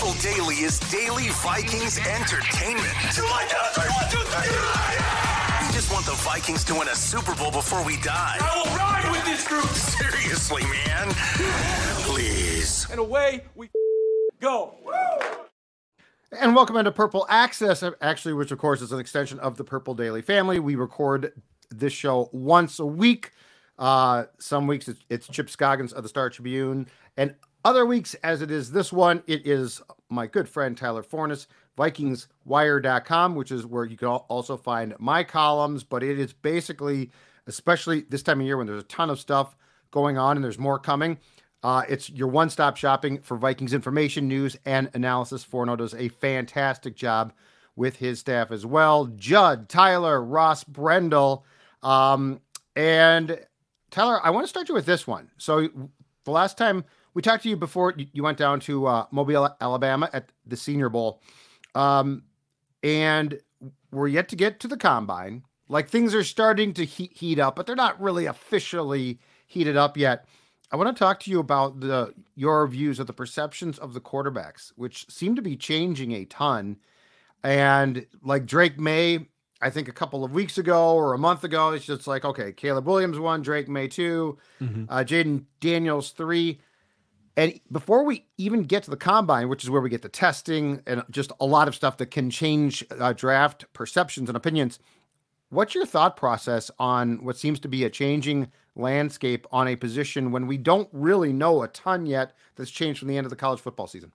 Purple Daily is daily Vikings entertainment. You like that? 3, 1, 2, 3. We just want the Vikings to win a Super Bowl before we die. I will ride with this group. Seriously, man. Please. And away we go. Woo! And welcome into Purple Access, actually, which of course is an extension of the Purple Daily family. We record this show once a week. Some weeks it's Chip Scoggins of the Star Tribune, and other weeks, as it is this one, it is my good friend Tyler Forness, VikingsWire.com, which is where you can also find my columns. But it is basically, especially this time of year when there's a ton of stuff going on and there's more coming, it's your one-stop shopping for Vikings information, news, and analysis. Forno does a fantastic job with his staff as well. Judd, Tyler, Ross, Brendel. And Tyler, I want to start you with this one. So the last time we talked to you before you went down to Mobile, Alabama at the Senior Bowl, and we're yet to get to the Combine. Like, things are starting to heat up, but they're not really officially heated up yet. I want to talk to you about your views of the perceptions of the quarterbacks, which seem to be changing a ton. And like Drake Maye, I think a couple of weeks ago or a month ago, it's just like, okay, Caleb Williams 1, Drake Maye 2, Jaden Daniels 3. And before we even get to the Combine, which is where we get the testing and just a lot of stuff that can change draft perceptions and opinions, what's your thought process on what seems to be a changing landscape on a position when we don't really know a ton yet that's changed from the end of the college football season?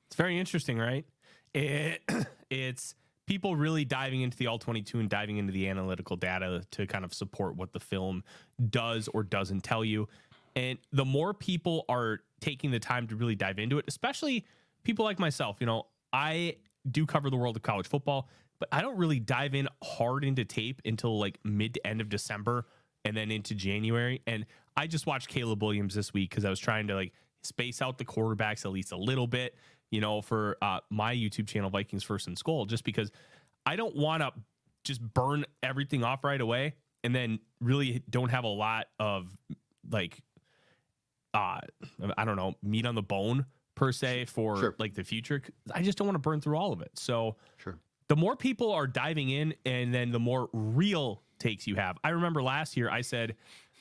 It's very interesting, right? It's people really diving into the All-22 and diving into the analytical data to kind of support what the film does or doesn't tell you. And the more people are taking the time to really dive into it, especially people like myself, I do cover the world of college football, but I don't really dive in hard into tape until like mid to end of December and then into January. And I just watched Caleb Williams this week because I was trying to like space out the quarterbacks at least a little bit, for my YouTube channel, Vikings First and Skol, just because I don't want to just burn everything off right away and then really don't have a lot of like, I don't know, meat on the bone per se for like the future. I just don't want to burn through all of it. So the more people are diving in and then the more real takes you have. I remember last year I said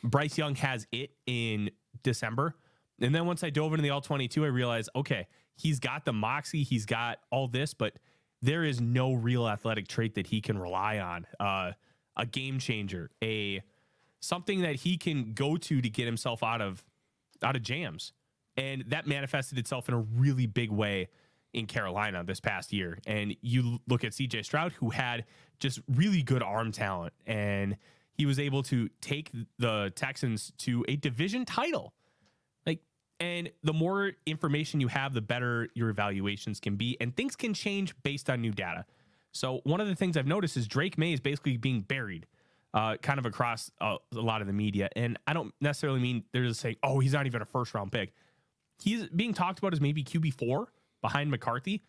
Bryce Young has it in December. And then once I dove into the All-22, I realized, okay, he's got the moxie, he's got all this, but there is no real athletic trait that he can rely on. A game changer, something that he can go to get himself out of jams. And that manifested itself in a really big way in Carolina this past year. And you look at CJ Stroud, who had just really good arm talent, and he was able to take the Texans to a division title. And the more information you have, the better your evaluations can be, and things can change based on new data. So one of the things I've noticed is Drake Maye is basically being buried kind of across a lot of the media. And I don't necessarily mean they're just saying, oh, he's not even a first-round pick. He's being talked about as maybe QB4 behind McCarthy.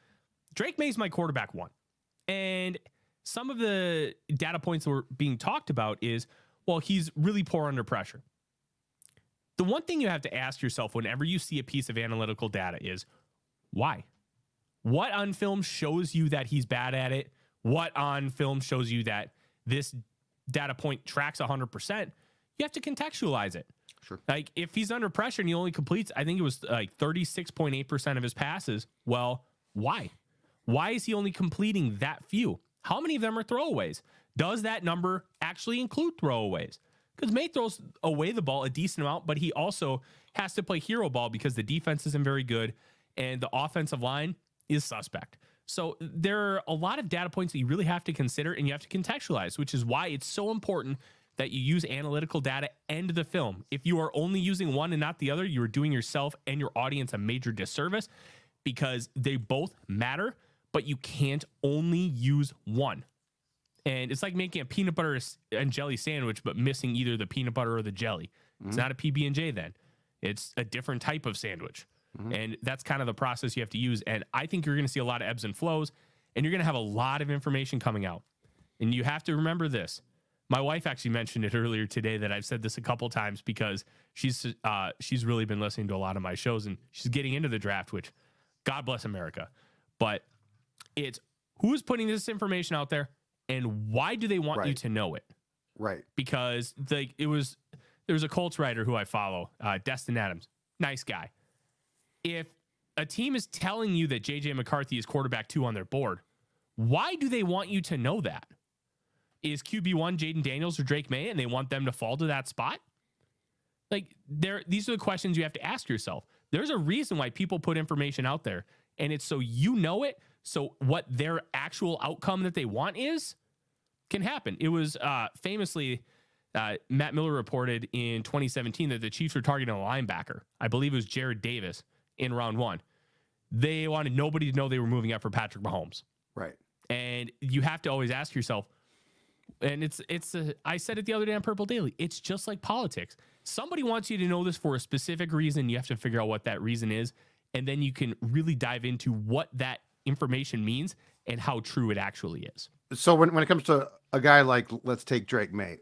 Drake Maye's my quarterback 1. And some of the data points that were being talked about is, well, he's really poor under pressure. The one thing you have to ask yourself whenever you see a piece of analytical data is, why? What on film shows you that he's bad at it? What on film shows you that this data point tracks 100%? You have to contextualize it. Sure. Like, if he's under pressure and he only completes, I think it was like 36.8% of his passes. Well, why? Why is he only completing that few? How many of them are throwaways? Does that number actually include throwaways? Because Maye throws away the ball a decent amount, but he also has to play hero ball because the defense isn't very good and the offensive line is suspect. So there are a lot of data points that you really have to consider and you have to contextualize, which is why it's so important that you use analytical data and the film. If you are only using one and not the other, you are doing yourself and your audience a major disservice because they both matter, but you can't only use one. And it's like making a peanut butter and jelly sandwich, but missing either the peanut butter or the jelly. It's not a PB&J then. It's a different type of sandwich. And that's kind of the process you have to use. And I think you're going to see a lot of ebbs and flows, and you're going to have a lot of information coming out. And you have to remember this. My wife actually mentioned it earlier today that I've said this a couple times because she's really been listening to a lot of my shows, and she's getting into the draft, which God bless America. But it's who's putting this information out there and why do they want you to know it? Right. Because there was a Colts writer who I follow, Destin Adams, nice guy. If a team is telling you that J.J. McCarthy is quarterback 2 on their board, why do they want you to know that? Is QB1 Jaden Daniels or Drake Maye and they want them to fall to that spot? Like, these are the questions you have to ask yourself. There's a reason why people put information out there, and it's so you know it, so what their actual outcome that they want is can happen. It was famously, Matt Miller reported in 2017 that the Chiefs were targeting a linebacker. I believe it was Jared Davis in round 1. They wanted nobody to know they were moving up for Patrick Mahomes. Right. And you have to always ask yourself, and I said it the other day on Purple Daily, it's just like politics. Somebody wants you to know this for a specific reason. You have to figure out what that reason is, and then you can really dive into what that information means and how true it actually is. So when it comes to a guy like, let's take Drake Maye,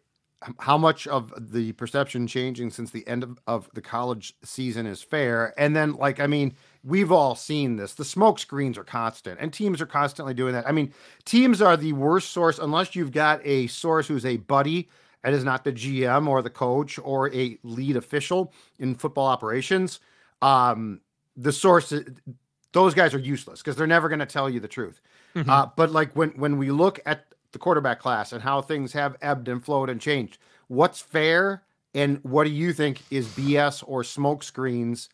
how much of the perception changing since the end of the college season is fair? And then, like, I mean, we've all seen this. The smoke screens are constant, and teams are constantly doing that. I mean, teams are the worst source unless you've got a source who's a buddy and is not the GM or the coach or a lead official in football operations. The source, those guys are useless because they're never going to tell you the truth. Mm-hmm. But like when we look at the quarterback class and how things have ebbed and flowed and changed, what's fair and what do you think is BS or smoke screens?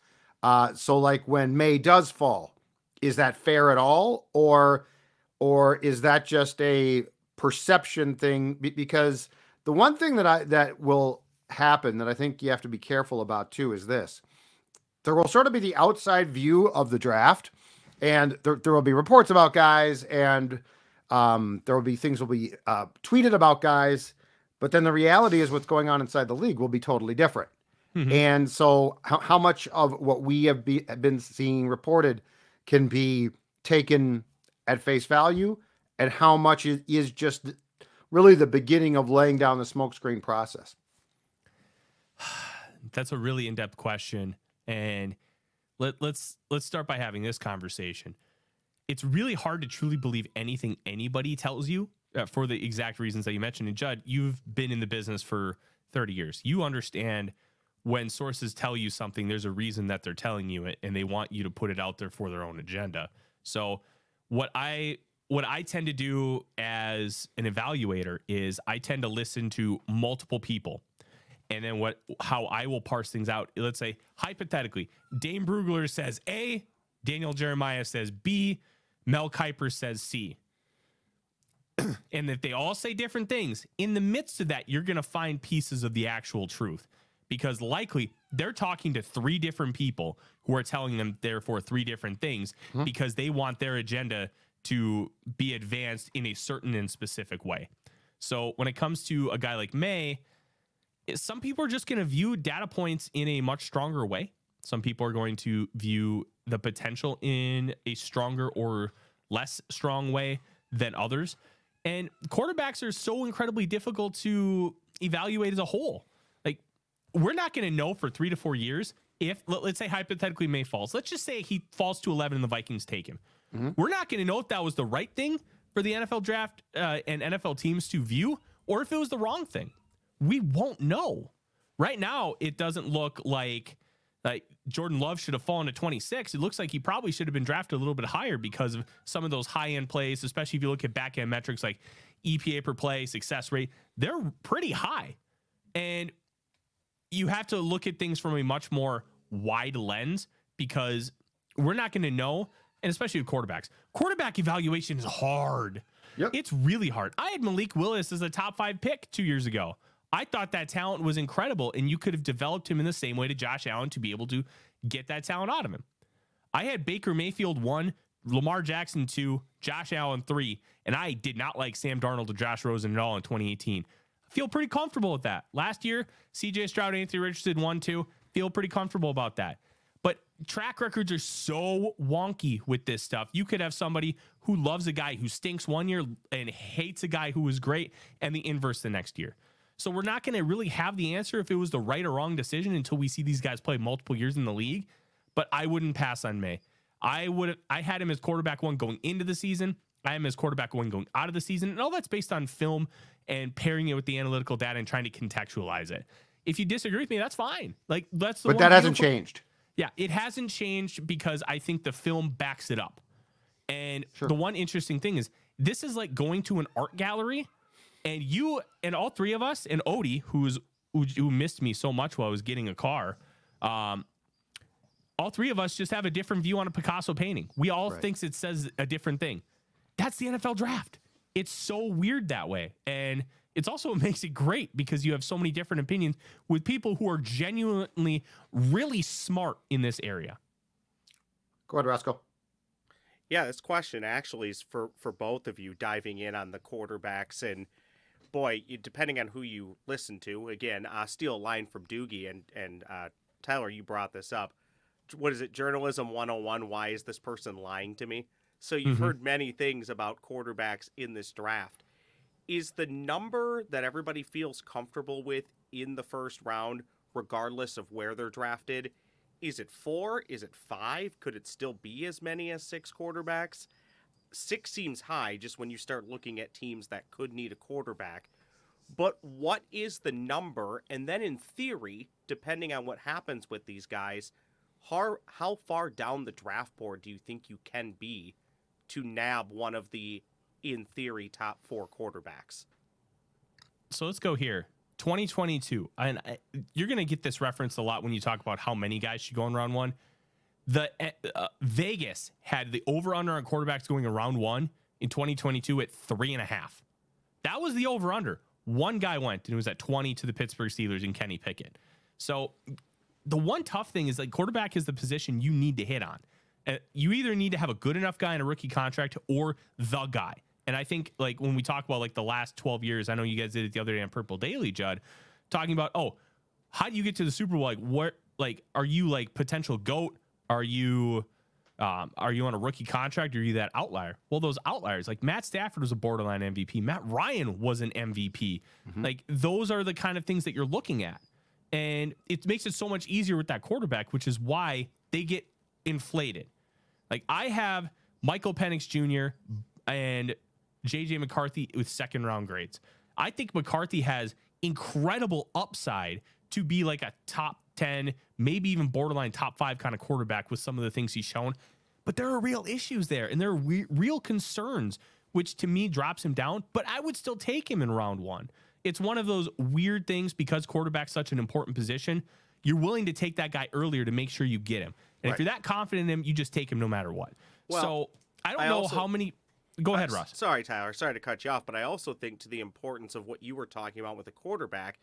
So like when May does fall, is that fair at all? Or is that just a perception thing? Because the one thing that will happen that I think you have to be careful about too is this. There will sort of be the outside view of the draft, and there will be reports about guys, and there will be things will be tweeted about guys, but then the reality is what's going on inside the league will be totally different. Mm-hmm. And so how much of what we have been seeing reported can be taken at face value, and how much is just really the beginning of laying down the smokescreen process? That's a really in-depth question. And let's start by having this conversation. It's really hard to truly believe anything anybody tells you for the exact reasons that you mentioned. And Judd, you've been in the business for 30 years. You understand when sources tell you something, there's a reason that they're telling you it, and they want you to put it out there for their own agenda. So what I tend to do as an evaluator is I tend to listen to multiple people. And then how I will parse things out, let's say, hypothetically, Dane Brugler says A, Daniel Jeremiah says B, Mel Kiper says C. And if they all say different things, in the midst of that, you're going to find pieces of the actual truth. Because likely, they're talking to 3 different people who are telling them, therefore, 3 different things because they want their agenda to be advanced in a certain and specific way. So when it comes to a guy like May, some people are just going to view data points in a much stronger way. Some people are going to view the potential in a stronger or less strong way than others. And quarterbacks are so incredibly difficult to evaluate as a whole. Like, we're not going to know for 3 to 4 years if, let's say, hypothetically, May falls. Let's just say he falls to 11 and the Vikings take him. Mm-hmm. We're not going to know if that was the right thing for the NFL draft and NFL teams to view, or if it was the wrong thing. We won't know. Right now, it doesn't look like Jordan Love should have fallen to 26. It looks like he probably should have been drafted a little bit higher because of some of those high-end plays, especially if you look at back-end metrics like EPA per play, success rate. They're pretty high. And you have to look at things from a much more wide lens because we're not going to know, and especially with quarterbacks. Quarterback evaluation is hard. Yep. It's really hard. I had Malik Willis as a top 5 pick 2 years ago. I thought that talent was incredible, and you could have developed him in the same way to Josh Allen to be able to get that talent out of him. I had Baker Mayfield 1, Lamar Jackson 2, Josh Allen 3, and I did not like Sam Darnold or Josh Rosen at all in 2018. I feel pretty comfortable with that. Last year, CJ Stroud, Anthony Richardson 1, 2. Feel pretty comfortable about that. But track records are so wonky with this stuff. You could have somebody who loves a guy who stinks one year and hates a guy who was great, and the inverse the next year. So we're not going to really have the answer if it was the right or wrong decision until we see these guys play multiple years in the league. But I wouldn't pass on May. I had him as quarterback 1 going into the season. I am as quarterback 1 going out of the season. And all that's based on film and pairing it with the analytical data and trying to contextualize it. If you disagree with me, that's fine. Like that's the But that hasn't changed. Yeah, it hasn't changed because I think the film backs it up. And the one interesting thing is this is like going to an art gallery and you and all three of us and Odie, who missed me so much while I was getting a car, all three of us just have a different view on a Picasso painting. We all thinks it says a different thing. That's the NFL draft. It's so weird that way. And it's also makes it great because you have so many different opinions with people who are genuinely really smart in this area. Go ahead, Roscoe. Yeah, this question actually is for both of you diving in on the quarterbacks. And boy, depending on who you listen to, again, steal a line from Doogie and Tyler, you brought this up. What is it? Journalism 101. Why is this person lying to me? So you've heard many things about quarterbacks in this draft. Is the number that everybody feels comfortable with in the first round, regardless of where they're drafted, is it 4? Is it 5? Could it still be as many as 6 quarterbacks? 6 seems high just when you start looking at teams that could need a quarterback. But what is the number? And then in theory, depending on what happens with these guys, how far down the draft board do you think you can be to nab one of the, in theory, top 4 quarterbacks? So let's go here. 2022. And you're going to get this reference a lot when you talk about how many guys should go in round 1. The Vegas had the over-under on quarterbacks going in round 1 in 2022 at 3.5. That was the over-under. One guy went, and it was at 20 to the Pittsburgh Steelers and Kenny Pickett. So the one tough thing is like quarterback is the position you need to hit on. You either need to have a good enough guy in a rookie contract or the guy. And I think like when we talk about like the last 12 years, I know you guys did it the other day on Purple Daily, Judd, talking about, how do you get to the Super Bowl? Like what, like, are you like potential GOAT? Are you on a rookie contract? Or are you that outlier? Well, those outliers, like Matt Stafford was a borderline MVP. Matt Ryan was an MVP. Like those are the kind of things that you're looking at. And it makes it so much easier with that quarterback, which is why they get inflated. Like I have Michael Penix Jr. and JJ McCarthy with 2nd round grades. I think McCarthy has incredible upside to be like a top 10, maybe even borderline top 5 kind of quarterback with some of the things he's shown. But there are real issues there and there are real concerns, which to me drops him down. But I would still take him in round 1. It's one of those weird things because quarterback's such an important position. You're willing to take that guy earlier to make sure you get him. And if you're that confident in him, you just take him no matter what. Well, so I don't know how many. Go ahead, Russ. Sorry, Tyler. Sorry to cut you off, but I also think to the importance of what you were talking about with a quarterback,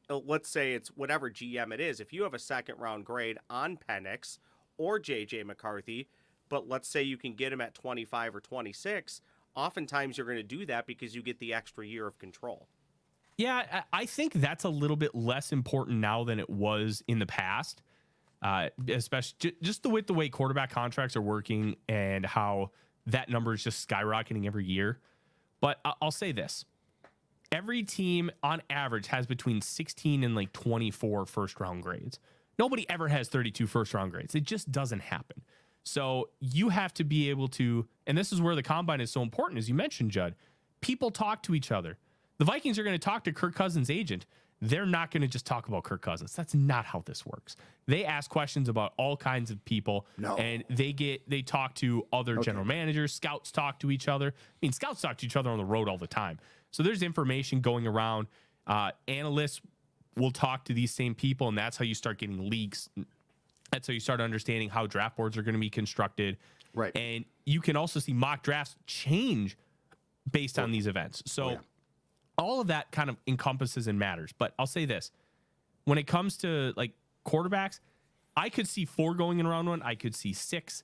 let's say it's whatever GM it is. If you have a 2nd round grade on Penix or JJ McCarthy, but let's say you can get him at 25 or 26, oftentimes you're going to do that because you get the extra year of control. Yeah, I think that's a little bit less important now than it was in the past, especially just the way quarterback contracts are working and how that number is just skyrocketing every year. But I'll say this. Every team on average has between 16 and like 24 first round grades. Nobody ever has 32 first round grades. It just doesn't happen. So you have to be able to, and this is where the combine is so important, as you mentioned, Judd. People talk to each other. The Vikings are going to talk to Kirk Cousins' agent. They're not going to just talk about Kirk Cousins. That's not how this works. They ask questions about all kinds of people, and they talk to other general managers. Scouts talk to each other. I mean, scouts talk to each other on the road all the time. So there's information going around. Analysts will talk to these same people, and that's how you start getting leaks. That's how you start understanding how draft boards are going to be constructed. Right. And you can also see mock drafts change based on these events. So all of that kind of encompasses and matters. But I'll say this. When it comes to like quarterbacks, I could see 4 going in round 1. I could see 6.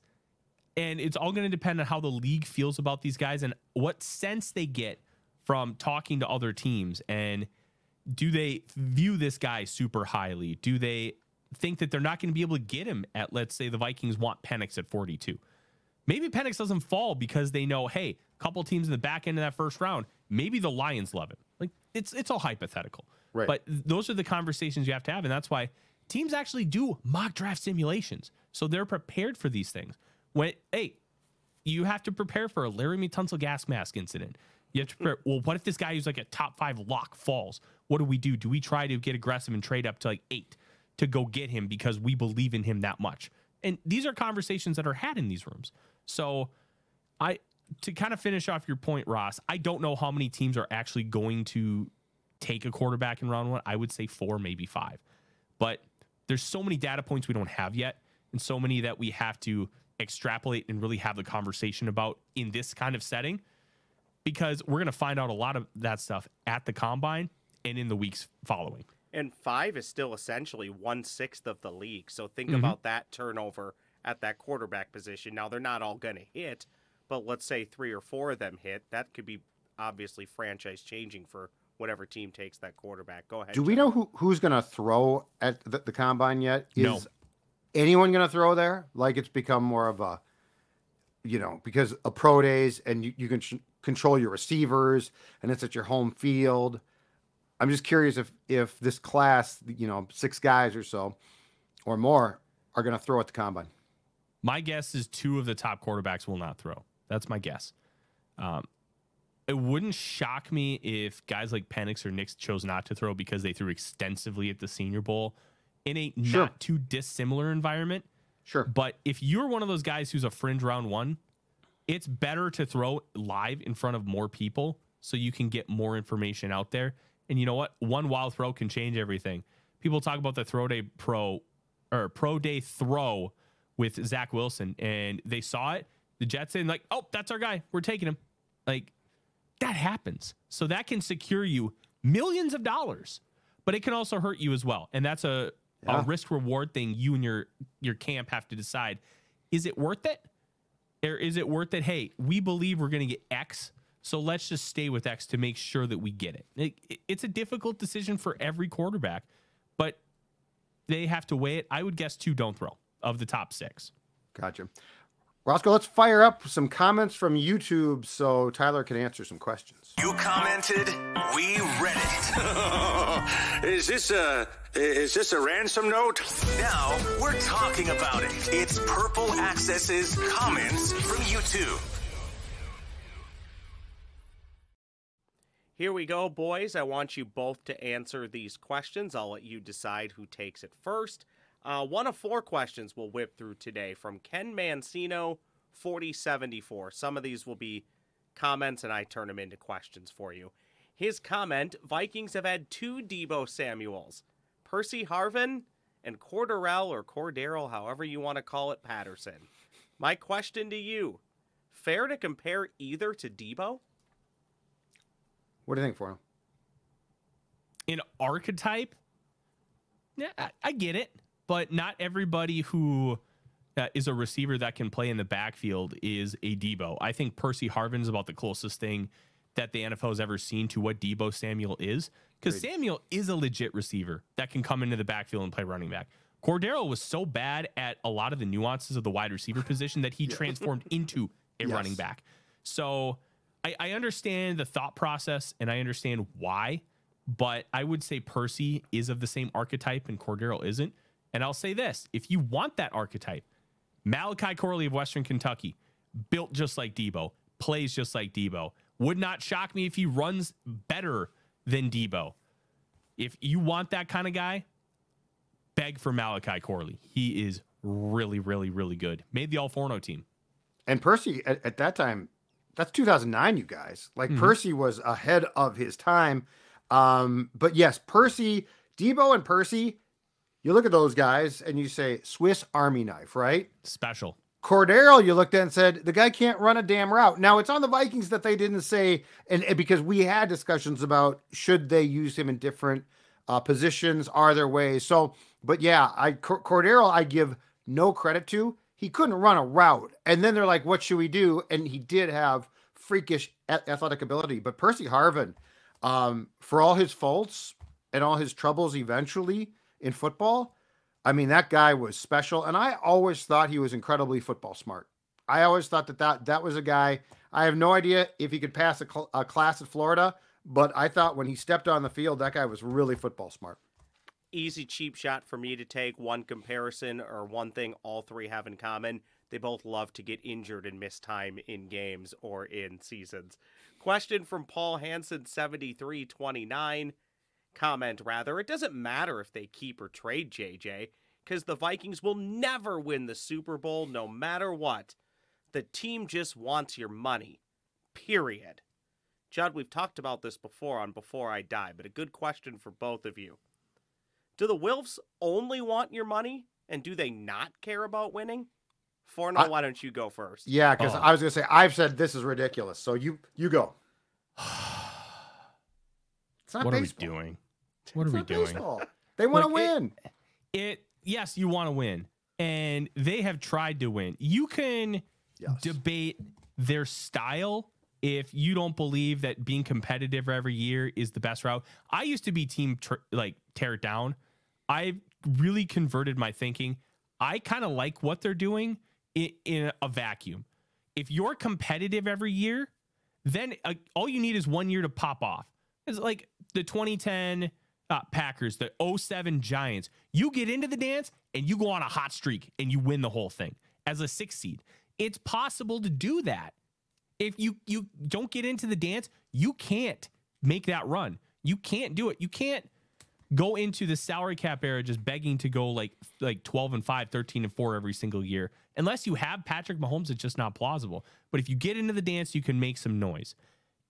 And it's all going to depend on how the league feels about these guys and what sense they get from talking to other teams. And do they view this guy super highly? Do they think that they're not going to be able to get him at, let's say the Vikings want Penix at 42? Maybe Penix doesn't fall because they know, hey, a couple teams in the back end of that first round, maybe the Lions love him. Like it's all hypothetical. Right. But those are the conversations you have to have. And that's why teams actually do mock draft simulations. So they're prepared for these things. You have to prepare for a Larry Tunsil gas mask incident. You have to prepare. Well, what if this guy who's like a top 5 lock falls? What do we do? Do we try to get aggressive and trade up to like 8 to go get him because we believe in him that much? And these are conversations that are had in these rooms. So to kind of finish off your point, Ross, I don't know how many teams are actually going to take a quarterback in round 1. I would say 4, maybe 5. But there's so many data points we don't have yet, and so many that we have to extrapolate and really have the conversation about in this kind of setting, because we're going to find out a lot of that stuff at the combine and in the weeks following. And 5 is still essentially 1/6 of the league. So think about that turnover at that quarterback position. Now, they're not all going to hit, but let's say 3 or 4 of them hit. That could be obviously franchise changing for whatever team takes that quarterback. Go ahead. Do we know who's going to throw at the combine yet? No. Is anyone going to throw there? Like, it's become more of a, because of pro days and you can control your receivers and it's at your home field. I'm just curious if this class, 6 guys or so or more are going to throw at the combine. My guess is 2 of the top quarterbacks will not throw. That's my guess. It wouldn't shock me if guys like Penix or Nix chose not to throw because they threw extensively at the Senior Bowl in a not too dissimilar environment. Sure. But if you're one of those guys who's a fringe round 1, it's better to throw live in front of more people so you can get more information out there. And you know what? One wild throw can change everything. People talk about the pro day throw with Zach Wilson, and they saw it. The Jets saying like, "Oh, that's our guy. We're taking him." Like, that happens. So that can secure you millions of dollars, but it can also hurt you as well. And that's a risk reward thing. You and your camp have to decide: is it worth it, or is it worth it? Hey, we believe we're going to get X, so let's just stay with X to make sure that we get it. It's a difficult decision for every quarterback, but they have to weigh it. I would guess 2 don't throw of the top 6. Gotcha. Roscoe, let's fire up some comments from YouTube so Tyler can answer some questions. You commented, we read it. Is this a ransom note? Now we're talking about it. It's Purple Access's comments from YouTube. Here we go, boys. I want you both to answer these questions. I'll let you decide who takes it first. 1 of 4 questions we'll whip through today from Ken Mancino, 4074. Some of these will be comments, and I turn them into questions for you. His comment: Vikings have had 2 Deebo Samuels, Percy Harvin and Cordero, however you want to call it, Patterson. My question to you: fair to compare either to Deebo? What do you think, for him? In archetype, yeah, I get it. But not everybody who is a receiver that can play in the backfield is a Deebo. I think Percy Harvin is about the closest thing that the NFL has ever seen to what Deebo Samuel is, because Samuel is a legit receiver that can come into the backfield and play running back. Cordero was so bad at a lot of the nuances of the wide receiver position that he transformed into a running back. So I understand the thought process and I understand why, but I would say Percy is of the same archetype and Cordero isn't. And I'll say this: if you want that archetype, Malachi Corley of Western Kentucky, built just like Deebo, plays just like Deebo. Would not shock me if he runs better than Deebo. If you want that kind of guy, beg for Malachi Corley. He is really, really, really good. Made the All-Forno team. And Percy, at that time, that's 2009, you guys. Like, Percy was ahead of his time. But yes, Percy, Deebo and Percy, you look at those guys and you say Swiss Army knife, right? Special. Cordero, you looked at and said, the guy can't run a damn route. Now, it's on the Vikings that they didn't say, and because we had discussions about should they use him in different positions, are there ways? So, but yeah, Cordero, I give no credit to. He couldn't run a route. And then they're like, what should we do? And he did have freakish athletic ability. But Percy Harvin, for all his faults and all his troubles eventually in football, I mean, that guy was special. And I always thought he was incredibly football smart. I always thought that was a guy. I have no idea if he could pass a class at Florida, but I thought when he stepped on the field, that guy was really football smart. Easy cheap shot for me to take. One comparison or one thing all 3 have in common: They both love to get injured and miss time in games or in seasons. Question from Paul Hansen, 7329. Comment, rather. It doesn't matter if they keep or trade JJ, because the Vikings will never win the Super Bowl no matter what. The team just wants your money. Period. Judd, we've talked about this before on Before I Die, but a good question for both of you. Do the Wilfs only want your money, and do they not care about winning? Forno, why don't you go first? Yeah, because I was going to say, I've said this is ridiculous. So you go. It's not what baseball. are we doing? What are we doing? Baseball. They want to win. Yes, you want to win. And they have tried to win. You can debate their style if you don't believe that being competitive every year is the best route. I used to be team tear it down. I've really converted my thinking. I kind of like what they're doing in a vacuum. If you're competitive every year, then all you need is 1 year to pop off. It's like the 2010 Packers, the 2007 Giants. You get into the dance and you go on a hot streak and you win the whole thing as a 6 seed. It's possible to do that. If you don't get into the dance, you can't make that run. You can't do it. You can't go into the salary cap era just begging to go like 12-5, 13-4 every single year. Unless you have Patrick Mahomes, it's just not plausible. But if you get into the dance, you can make some noise.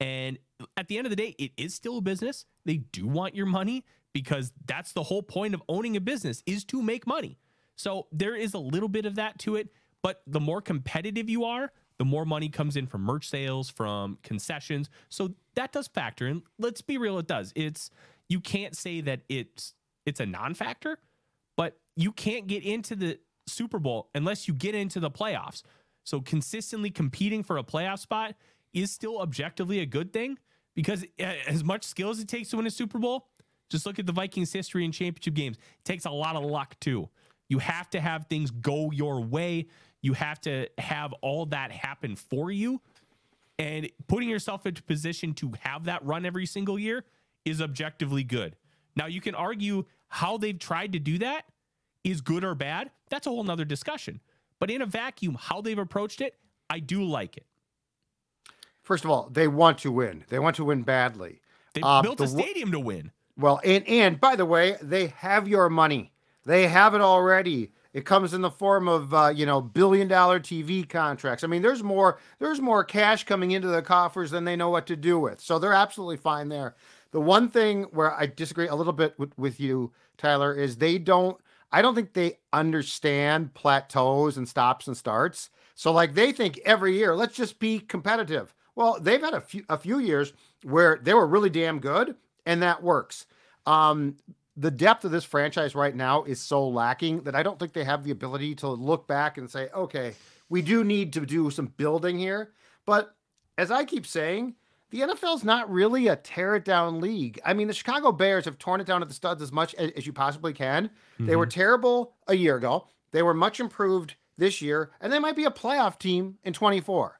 And at the end of the day, it is still a business. They do want your money because that's the whole point of owning a business, is to make money. So there is a little bit of that to it. But the more competitive you are, the more money comes in from merch sales, from concessions. So that does factor in. Let's be real, it does. You can't say that it's a non-factor, but you can't get into the Super Bowl unless you get into the playoffs. So consistently competing for a playoff spot is still objectively a good thing, because as much skill as it takes to win a Super Bowl, just look at the Vikings' history in championship games. It takes a lot of luck too. You have to have things go your way. You have to have all that happen for you. And putting yourself into position to have that run every single year is objectively good. Now, you can argue how they've tried to do that is good or bad. That's a whole nother discussion. But in a vacuum, how they've approached it, I do like it. First of all, they want to win. They want to win badly. They built a stadium to win. Well, and by the way, they have your money. They have it already. It comes in the form of billion-dollar TV contracts. I mean, there's more cash coming into the coffers than they know what to do with. So they're absolutely fine there. The one thing where I disagree a little bit with you, Tyler, is I don't think they understand plateaus and stops and starts. So like they think every year, let's just be competitive. Well, they've had a few years where they were really damn good, and that works. The depth of this franchise right now is so lacking that I don't think they have the ability to look back and say, okay, we do need to do some building here. But as I keep saying, the NFL is not really a tear it down league. I mean, the Chicago Bears have torn it down at the studs as much as you possibly can. Mm-hmm. They were terrible a year ago. They were much improved this year, and they might be a playoff team in 24.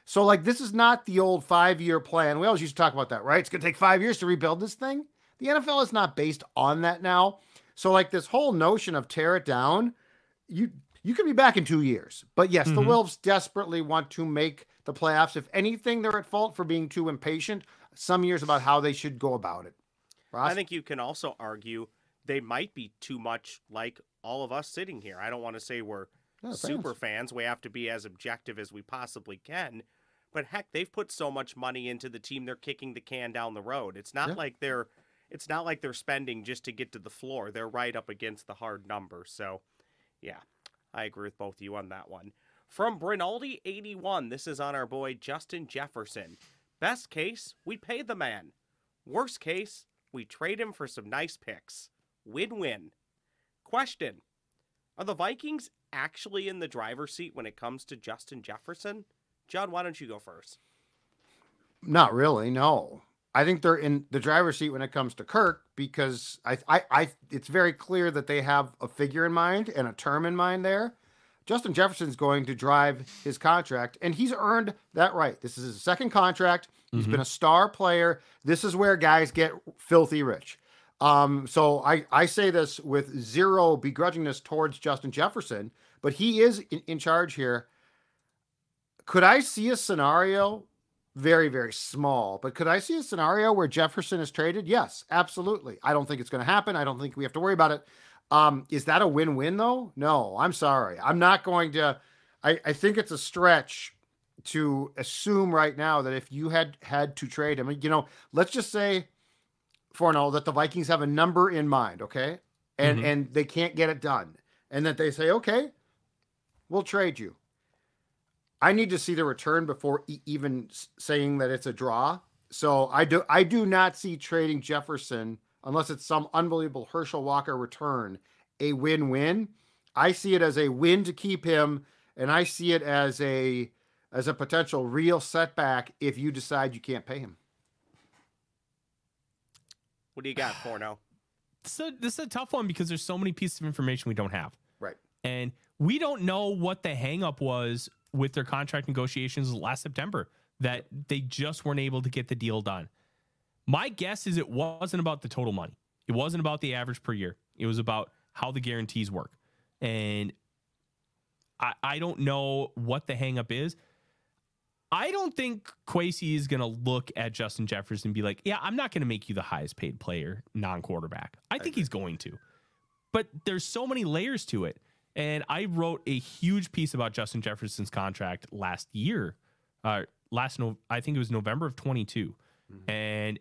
So like, this is not the old 5-year plan. We always used to talk about that, right? It's going to take 5 years to rebuild this thing. The NFL is not based on that now. So like this whole notion of tear it down, you could be back in 2 years. But yes, the Wilfs desperately want to make the playoffs. If anything, they're at fault for being too impatient some years about how they should go about it. Ross? I think you can also argue they might be too much like all of us sitting here. I don't want to say we're super fans. We have to be as objective as we possibly can. But heck, they've put so much money into the team, they're kicking the can down the road. It's not like they're spending just to get to the floor. They're right up against the hard number. So, yeah, I agree with both of you on that one. From Brinaldi81, this is on our boy Justin Jefferson. Best case, we pay the man. Worst case, we trade him for some nice picks. Win-win. Question: are the Vikings actually in the driver's seat when it comes to Justin Jefferson? Judd, why don't you go first? Not really, no. I think they're in the driver's seat when it comes to Kirk, because I it's very clear that they have a figure in mind and a term in mind there. Justin Jefferson's going to drive his contract, and he's earned that right. This is his second contract. He's been a star player. This is where guys get filthy rich. So I say this with zero begrudgingness towards Justin Jefferson, but he is in charge here. Could I see a scenario, very, very small, but could I see a scenario where Jefferson is traded? Yes, absolutely. I don't think it's going to happen. I don't think we have to worry about it. Is that a win-win though? No, I'm sorry. I'm not going to, I think it's a stretch to assume right now that if you had to trade him, let's just say, Forno, that the Vikings have a number in mind, okay? And they can't get it done. And that they say, okay, we'll trade you. I need to see the return before even saying that it's a draw. So I do not see trading Jefferson, unless it's some unbelievable Herschel Walker return, a win-win. I see it as a win to keep him, and I see it as a potential real setback if you decide you can't pay him. What do you got, Forno? So this is a tough one because there's so many pieces of information we don't have. Right. And we don't know what the hang up was with their contract negotiations last September, that they just weren't able to get the deal done. My guess is it wasn't about the total money. It wasn't about the average per year. It was about how the guarantees work. And I don't know what the hang up is. I don't think Kwesi is going to look at Justin Jefferson and be like, yeah, I'm not going to make you the highest paid player, non-quarterback. I think he's going to. But there's so many layers to it. And I wrote a huge piece about Justin Jefferson's contract last year. I think it was November of 22. Mm-hmm. And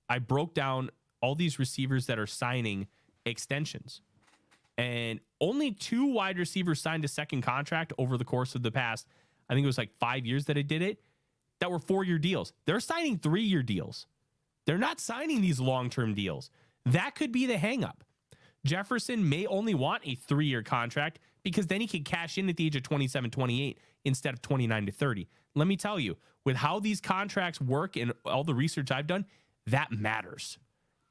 I broke down all these receivers that are signing extensions. And only 2 wide receivers signed a second contract over the course of the past, I think it was like 5 years that I did it, that were 4-year deals. They're signing 3-year deals. They're not signing these long-term deals. That could be the hang-up. Jefferson may only want a 3-year contract because then he can cash in at the age of 27, 28 instead of 29 to 30. Let me tell you, with how these contracts work and all the research I've done, that matters.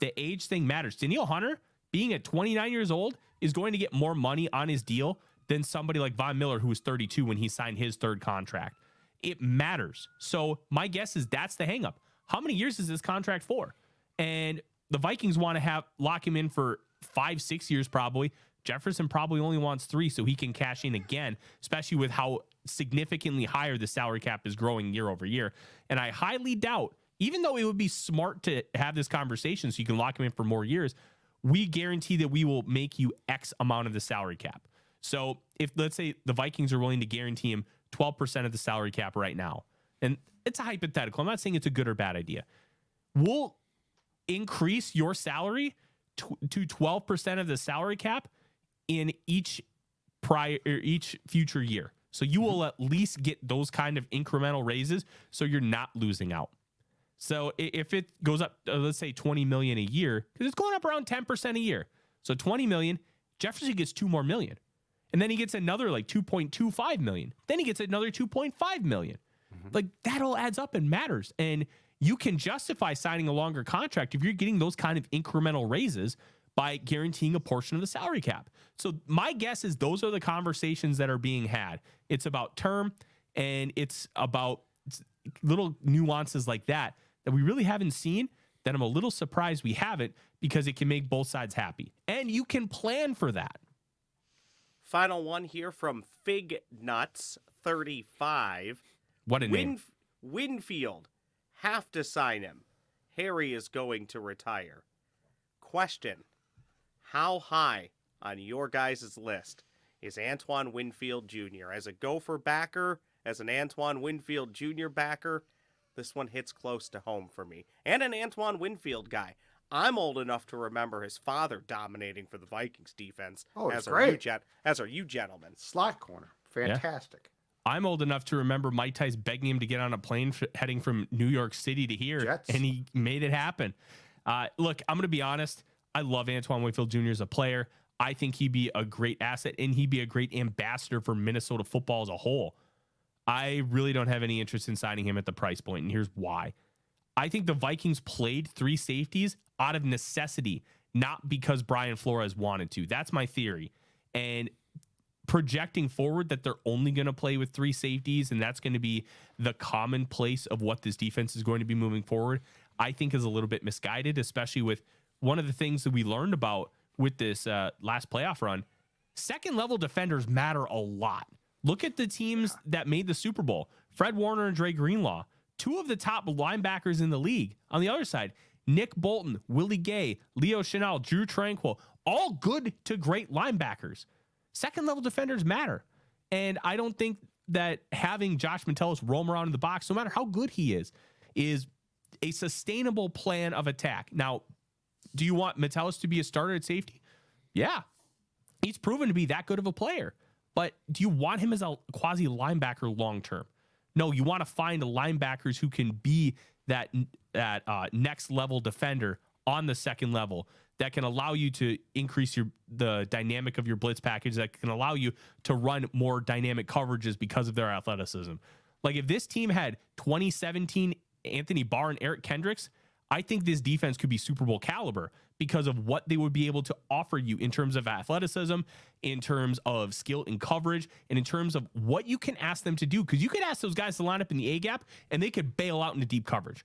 The age thing matters. Danielle Hunter, being at 29 years old, is going to get more money on his deal than somebody like Von Miller, who was 32 when he signed his 3rd contract. It matters. So my guess is that's the hang up. How many years is this contract for? And the Vikings want to lock him in for 5-6 years probably. Jefferson probably only wants 3 so he can cash in again, especially with how significantly higher the salary cap is growing year over year. And I highly doubt, even though it would be smart to have this conversation so you can lock him in for more years, we guarantee that we will make you X amount of the salary cap. So if, let's say, the Vikings are willing to guarantee him 12% of the salary cap right now, and it's a hypothetical, I'm not saying it's a good or bad idea, we'll increase your salary to 12% of the salary cap in each future year. So you will at least get those kind of incremental raises so you're not losing out. So if it goes up, let's say 20 million a year, because it's going up around 10% a year. So 20 million, Jefferson gets 2 more million. And then he gets another like 2.25 million. Then he gets another 2.5 million. Mm-hmm. Like that all adds up and matters. And you can justify signing a longer contract if you're getting those kind of incremental raises by guaranteeing a portion of the salary cap. So my guess is those are the conversations that are being had. It's about term and it's about little nuances like that we really haven't seen, that I'm a little surprised we haven't, because it can make both sides happy. And you can plan for that. Final one here from Fig Nuts 35. What a name. Winfield. Have to sign him. Harry is going to retire. Question. How high on your guys' list is Antoine Winfield Jr.? As a Gopher backer, as an Antoine Winfield Jr. backer, this one hits close to home for me. And an Antoine Winfield guy. I'm old enough to remember his father dominating for the Vikings defense. Oh, it's as great. As are you gentlemen. Slot corner. Fantastic. Yeah. I'm old enough to remember Mike Tice begging him to get on a plane heading from New York City to here, Jets. And he made it happen. Look, I'm going to be honest. I love Antoine Winfield Jr. as a player. I think he'd be a great asset, and he'd be a great ambassador for Minnesota football as a whole. I really don't have any interest in signing him at the price point, and here's why. I think the Vikings played 3 safeties out of necessity, not because Brian Flores wanted to. That's my theory. And projecting forward that they're only going to play with 3 safeties, and that's going to be the commonplace of what this defense is going to be moving forward, I think is a little bit misguided, especially with one of the things that we learned about with this last playoff run. second level defenders matter a lot. Look at the teams that made the Super Bowl. Fred Warner and Dre Greenlaw, two of the top linebackers in the league. On the other side, Nick Bolton, Willie Gay, Leo Chenal, Drew Tranquil, all good to great linebackers. Second level defenders matter. And I don't think that having Josh Metellus roam around in the box, no matter how good he is a sustainable plan of attack. Now, do you want Metellus to be a starter at safety? Yeah. He's proven to be that good of a player. But do you want him as a quasi linebacker long term? No, you want to find linebackers who can be that next level defender on the second level that can allow you to increase the dynamic of your blitz package, that can allow you to run more dynamic coverages because of their athleticism. Like if this team had 2017 Anthony Barr and Eric Kendricks, I think this defense could be Super Bowl caliber because of what they would be able to offer you in terms of athleticism, in terms of skill and coverage, and in terms of what you can ask them to do. Because you could ask those guys to line up in the A gap and they could bail out into deep coverage.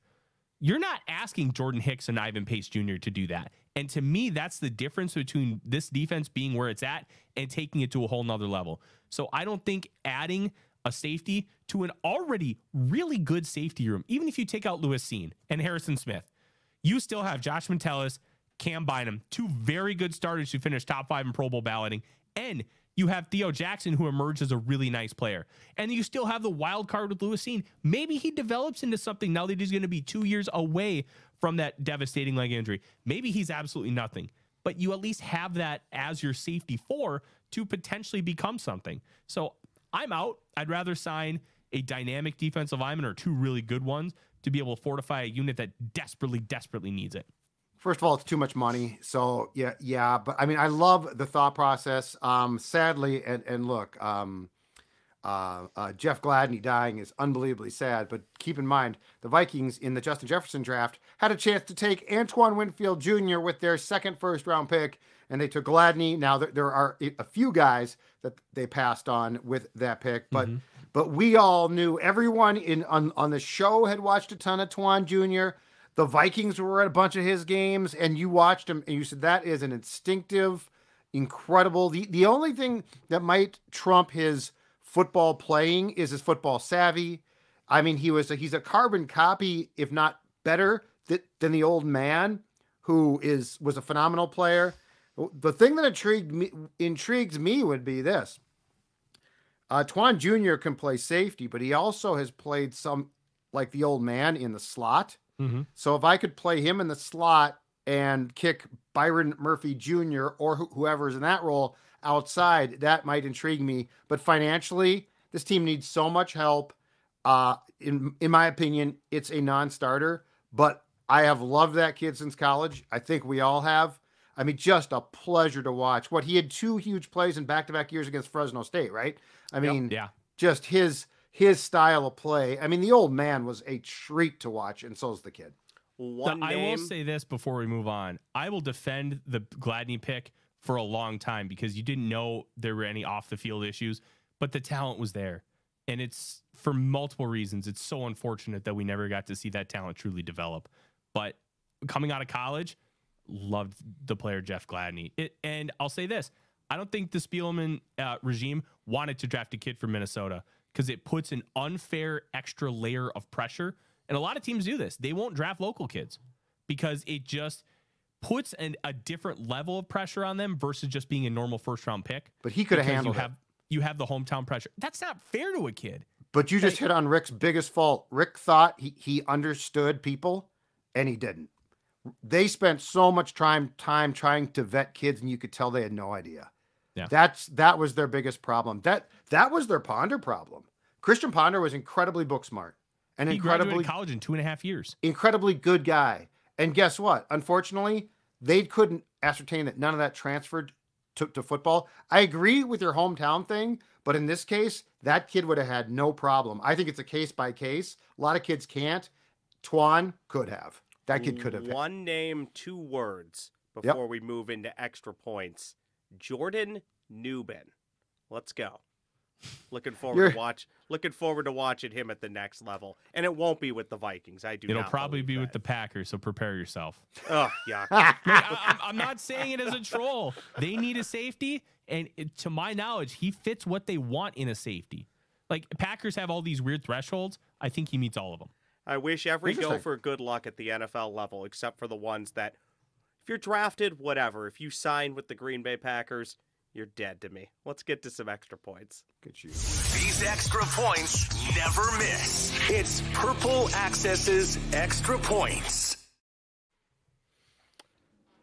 You're not asking Jordan Hicks and Ivan Pace Jr. to do that. And to me, that's the difference between this defense being where it's at and taking it to a whole nother level. So I don't think adding a safety to an already really good safety room, even if you take out Lewis Seen and Harrison Smith, you still have Josh Metellus, Cam Bynum, two very good starters who finished top 5 in Pro Bowl balloting, and you have Theo Jackson, who emerged as a really nice player. And you still have the wild card with Lewis Seen. Maybe he develops into something now that he's going to be 2 years away from that devastating leg injury. Maybe he's absolutely nothing, but you at least have that as your safety 4 to potentially become something. So I'm out. I'd rather sign a dynamic defensive lineman or 2 really good ones to be able to fortify a unit that desperately needs it. First of all, it's too much money. So yeah. But I mean, I love the thought process. Sadly, and look, Jeff Gladney dying is unbelievably sad. But keep in mind, the Vikings in the Justin Jefferson draft had a chance to take Antoine Winfield Jr. with their second first-round pick, and they took Gladney. Now there are a few guys that they passed on with that pick, but we all knew, everyone on the show had watched a ton of Twan Jr. The Vikings were at a bunch of his games, and you watched him, and you said that is an instinctive, incredible. The only thing that might trump his football playing is his football savvy. I mean, he's a carbon copy, if not better, than the old man, who was a phenomenal player. The thing that intrigues me would be this. Twan Jr. can play safety, but he also has played some, like the old man, in the slot. Mm-hmm. So if I could play him in the slot and kick Byron Murphy Jr. or whoever's in that role outside, that might intrigue me. But financially, this team needs so much help. In my opinion, it's a non-starter, but I have loved that kid since college. I think we all have. I mean, just a pleasure to watch. He had 2 huge plays in back-to-back years against Fresno State, right? I mean, yeah. Just his style of play. I mean, the old man was a treat to watch, and so is the kid. I will say this before we move on. I will defend the Gladney pick for a long time because you didn't know there were any off-the-field issues, but the talent was there. And it's for multiple reasons. It's so unfortunate that we never got to see that talent truly develop. But coming out of college, loved the player Jeff Gladney. And I'll say this. I don't think the Spielman regime wanted to draft a kid from Minnesota because it puts an unfair extra layer of pressure. And a lot of teams do this. They won't draft local kids because it just puts a different level of pressure on them versus just being a normal first-round pick. But he could have handled it. You have the hometown pressure. That's not fair to a kid. But you just hit on Rick's biggest fault. Rick thought he understood people, and he didn't. They spent so much time trying to vet kids, and you could tell they had no idea. Yeah. That was their biggest problem. That was their Ponder problem. Christian Ponder was incredibly book smart and he graduated college in 2.5 years. Incredibly good guy. And guess what? Unfortunately, they couldn't ascertain that none of that transferred to football. I agree with your hometown thing, but in this case, that kid would have had no problem. I think it's a case by case. A lot of kids can't. Twan could have. That kid could have. One name, 2 words before we move into extra points. Jordan Newben. Let's go. Looking forward to watching him at the next level, and it won't be with the Vikings. It'll probably be with the Packers, so prepare yourself. Oh yeah. I'm not saying it as a troll. They need a safety, and to my knowledge, he fits what they want in a safety. Like, Packers have all these weird thresholds. I think he meets all of them. I wish every gopher good luck at the NFL level, except for the ones that, if you're drafted, whatever. If you sign with the Green Bay Packers, you're dead to me. Let's get to some extra points. Good you. These extra points never miss. It's Purple Access's Extra Points.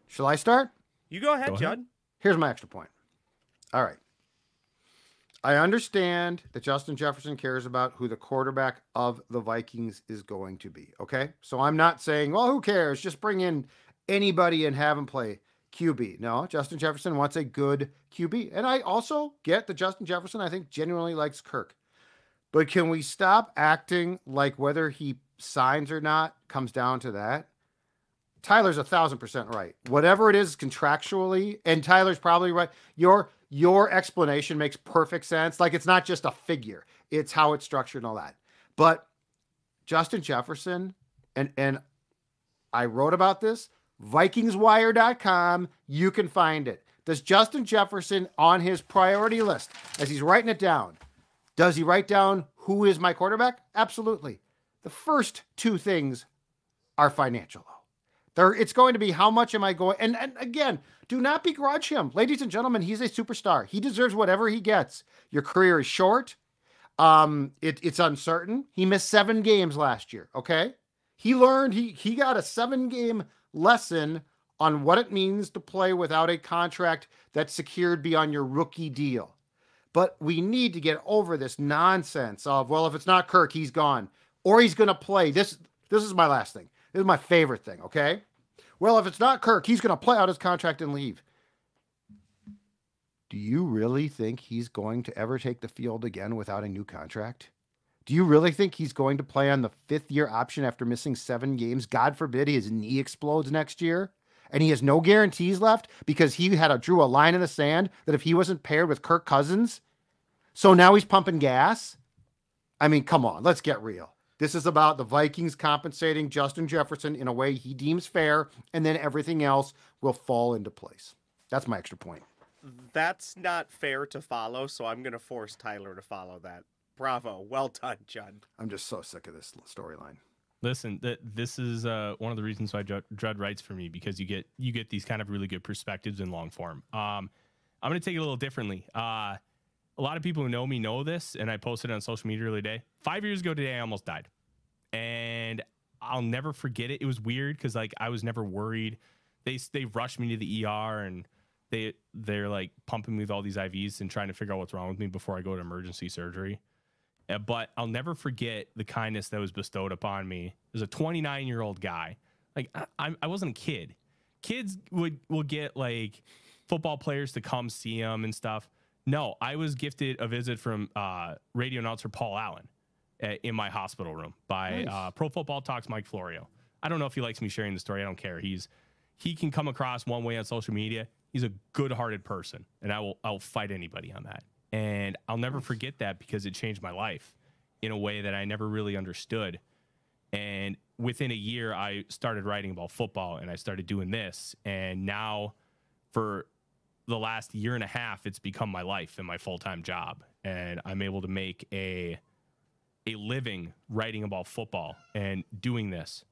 Shall I start? You go ahead, Judd. Here's my extra point. All right. I understand that Justin Jefferson cares about who the quarterback of the Vikings is going to be. Okay. So I'm not saying, well, who cares? Just bring in anybody and have him play QB. No, Justin Jefferson wants a good QB. And I also get that Justin Jefferson, I think, genuinely likes Kirk. But can we stop acting like whether he signs or not comes down to that? Tyler's 1,000% right. Whatever it is contractually, and Tyler's probably right. Your explanation makes perfect sense. Like, it's not just a figure. It's how it's structured and all that. But Justin Jefferson, and I wrote about this, VikingsWire.com, you can find it. Does Justin Jefferson, on his priority list, as he's writing it down, does he write down who is my quarterback? Absolutely. The first two things are financial. It's going to be how much am I going, and again, do not begrudge him. Ladies and gentlemen, he's a superstar. He deserves whatever he gets. Your career is short. It's uncertain. He missed 7 games last year, okay? He learned, he got a 7-game lesson on what it means to play without a contract that's secured beyond your rookie deal. But we need to get over this nonsense of, well, if it's not Kirk, he's gone. Or he's going to play. This is my last thing. This is my favorite thing, okay? Well, if it's not Kirk, he's going to play out his contract and leave. Do you really think he's going to ever take the field again without a new contract? Do you really think he's going to play on the 5th-year option after missing 7 games? God forbid his knee explodes next year and he has no guarantees left because he drew a line in the sand that if he wasn't paired with Kirk Cousins, so now he's pumping gas? I mean, come on, let's get real. This is about the Vikings compensating Justin Jefferson in a way he deems fair, and then everything else will fall into place. That's my extra point. That's not fair to follow, so I'm going to force Tyler to follow that. Bravo. Well done, Judd. I'm just so sick of this storyline. Listen, this is one of the reasons why Judd writes for me, because you get these kind of really good perspectives in long form. I'm going to take it a little differently. A lot of people who know me know this, and I posted it on social media the other day. 5 years ago today, I almost died. And I'll never forget it. It was weird because, like, I was never worried. They rushed me to the ER, and they're like pumping me with all these IVs and trying to figure out what's wrong with me before I go to emergency surgery. But I'll never forget the kindness that was bestowed upon me. As a 29-year-old guy. Like, I wasn't a kid. Kids will get, like, football players to come see them and stuff. No, I was gifted a visit from radio announcer Paul Allen in my hospital room by Pro Football Talks Mike Florio. I don't know if he likes me sharing the story. I don't care. He can come across one way on social media. He's a good-hearted person, and I'll fight anybody on that. And I'll never forget that because it changed my life in a way that I never really understood. And within a year, I started writing about football, and I started doing this. And now, for the last year and a half, it's become my life and my full-time job. And I'm able to make a living writing about football and doing this.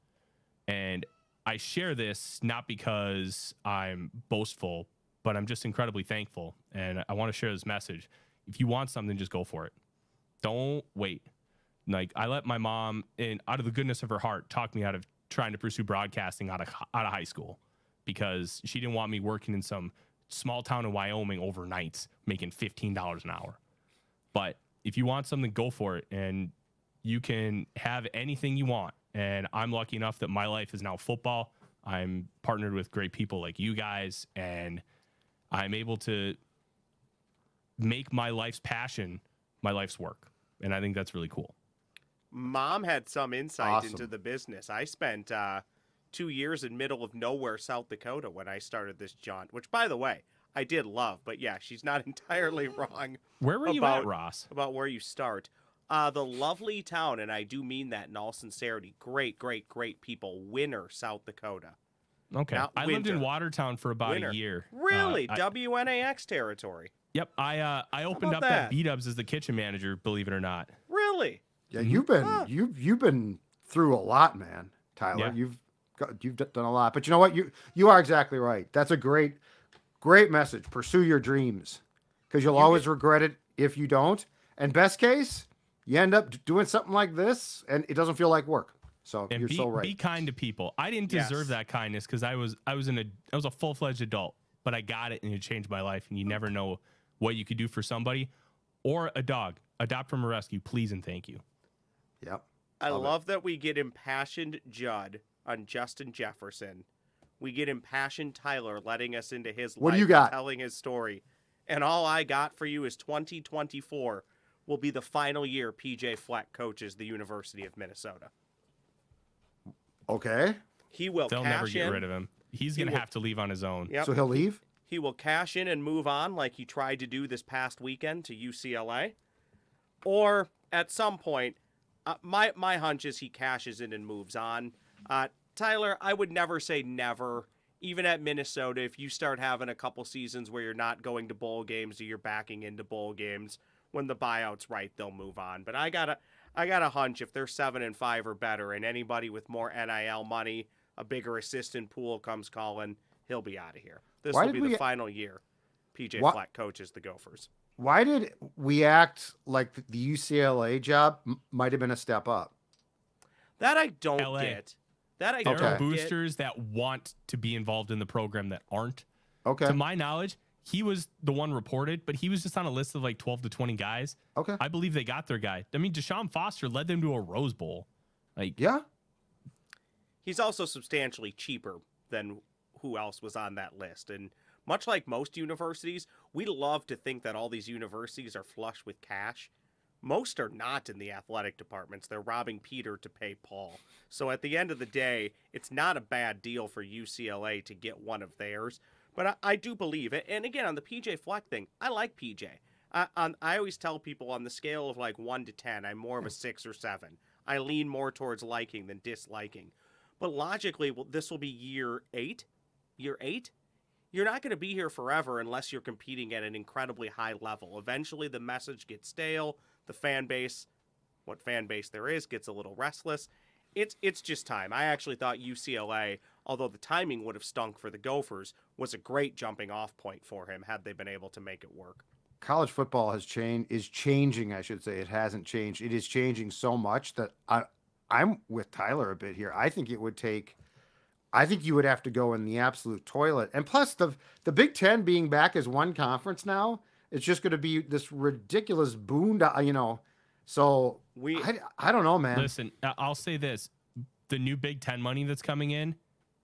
And I share this not because I'm boastful, but I'm just incredibly thankful. And I want to share this message. If you want something, just go for it. Don't wait. Like, I let my mom, out of the goodness of her heart, talk me out of trying to pursue broadcasting out of high school, because she didn't want me working in some small town in Wyoming overnights making $15 an hour. But if you want something, go for it. And you can have anything you want. And I'm lucky enough that my life is now football. I'm partnered with great people like you guys, and I'm able to make my life's passion my life's work. And I think that's really cool. Mom had some insight into the business. I spent 2 years in middle of nowhere, South Dakota, when I started this jaunt, which, by the way, I did love. But yeah, she's not entirely wrong. Where were you at, Ross? About where you start. The lovely town, and I do mean that in all sincerity. Great, great, great people. Winter, South Dakota. Okay. Not I lived in Winter. Watertown for about a year. Really? WNAX territory. Yep. I opened up that B-Dubs as the kitchen manager, believe it or not. Really? Yeah, you've been through a lot, man, Tyler. Yeah. You've done a lot. But you know what? You are exactly right. That's a great message. Pursue your dreams, because you'll always regret it if you don't. And best case, you end up doing something like this, and it doesn't feel like work. So And you're so right. Be kind to people. I didn't deserve that kindness because I was a full-fledged adult, but I got it and it changed my life. And you never know what you could do for somebody. Or a dog. Adopt from a rescue, please and thank you. Yep. I love that we get impassioned Judd on Justin Jefferson. We get impassioned Tyler letting us into his What life do you got? and telling his story. And all I got for you is 2024 will be the final year PJ Fleck coaches the University of Minnesota. Okay. He will They'll cash never get in. rid of him. He's going to have to leave on his own. Yep. So he'll leave? He will cash in and move on like he tried to do this past weekend to UCLA. Or at some point, my hunch is he cashes in and moves on. Tyler, I would never say never. Even at Minnesota, if you start having a couple seasons where you're not going to bowl games or you're backing into bowl games, when the buyout's right, they'll move on. But I got a hunch if they're 7-5 or better, and anybody with more NIL money, a bigger assistant pool comes calling, he'll be out of here. This will be the final year PJ Fleck coaches the Gophers. Why did we act like the UCLA job might have been a step up? That I don't LA. get. That I There don't are get. boosters that want to be involved in the program that aren't. Okay. To my knowledge, he was the one reported, but he was just on a list of like 12 to 20 guys. Okay. I believe they got their guy. I mean, Deshaun Foster led them to a Rose Bowl. Like, Yeah. He's also substantially cheaper than who else was on that list. And much like most universities, we love to think that all these universities are flush with cash. Most are not in the athletic departments. They're robbing Peter to pay Paul. So at the end of the day, it's not a bad deal for UCLA to get one of theirs. But I do believe it. And again, on the PJ Fleck thing, I like PJ. I always tell people on the scale of like 1 to 10, I'm more of a 6 or 7. I lean more towards liking than disliking. But logically, this will be year 8. Year 8? You're not going to be here forever unless you're competing at an incredibly high level. Eventually, the message gets stale. The fan base, what fan base there is, gets a little restless. It's just time. I actually thought UCLA, although the timing would have stunk for the Gophers, was a great jumping off point for him had they been able to make it work. College football is changing, I should say. It hasn't changed. It is changing so much that I'm with Tyler a bit here. I think you would have to go in the absolute toilet. And plus the Big Ten being back as one conference now, it's just going to be this ridiculous So I don't know, man. listen, I'll say this. The new Big Ten money that's coming in,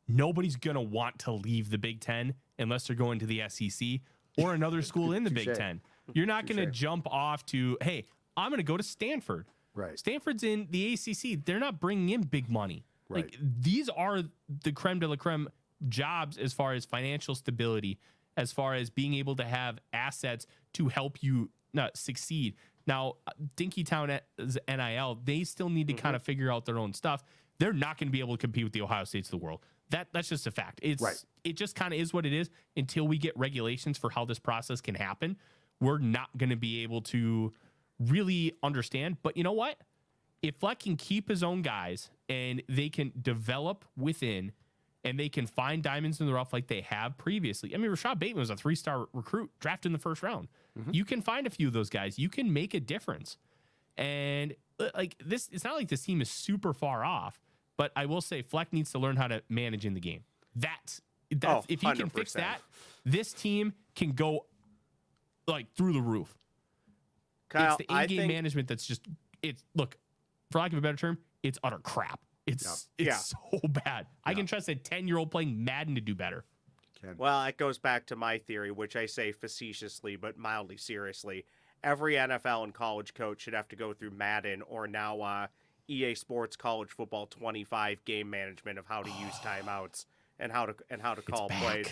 nobody's going to want to leave the Big Ten unless they're going to the SEC or another school in the Big Ten. You're not going to jump off to, hey, I'm going to go to Stanford. Right. Stanford's in the ACC. They're not bringing in big money. Right. Like, these are the creme de la creme jobs as far as financial stability, as far as being able to have assets to help you succeed. Now, Dinkytown NIL, they still need to kind of figure out their own stuff. They're not going to be able to compete with the Ohio States of the world. That's just a fact. It just kind of is what it is until we get regulations for how this process can happen. We're not going to be able to really understand. But you know what? If Fleck can keep his own guys and they can develop within and they can find diamonds in the rough like they have previously. I mean, Rashad Bateman was a 3-star recruit drafted in the first round. You can find a few of those guys. You can make a difference. And like this, it's not like this team is super far off, but I will say Fleck needs to learn how to manage in the game. That's if he can fix that, this team can go like through the roof. Kyle, it's the in-game management that's just look, for lack of a better term, it's utter crap. It's so bad. I can trust a 10-year-old playing Madden to do better. Well, it goes back to my theory, which I say facetiously but mildly seriously. Every NFL and college coach should have to go through Madden or now EA Sports College Football 25 game management of how to use timeouts and how to call plays.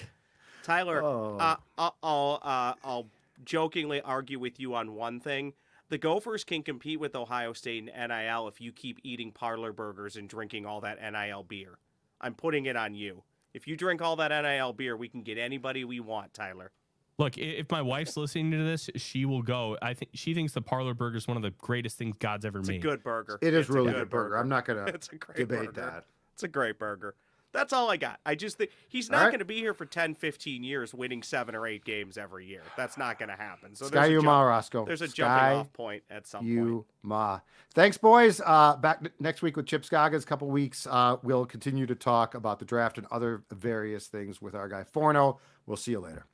Tyler, Oh. I'll jokingly argue with you on one thing. The Gophers can compete with Ohio State in NIL if you keep eating parlor burgers and drinking all that NIL beer. I'm putting it on you. If you drink all that NIL beer, we can get anybody we want, Tyler. Look, if my wife's listening to this, she will go. I think she thinks the parlor burger is one of the greatest things God's ever made. It's a good burger. It is It's a really good burger. I'm not going to debate burger. that. It's a great burger. That's all I got. I just think he's not going to be here for 10, 15 years winning 7 or 8 games every year. That's not going to happen. So Sky you ma, Roscoe. There's a Sky jumping off point at some point. Ma. Thanks, boys. Back next week with Chip Scoggins. A couple weeks. We'll continue to talk about the draft and other various things with our guy Forno. We'll see you later.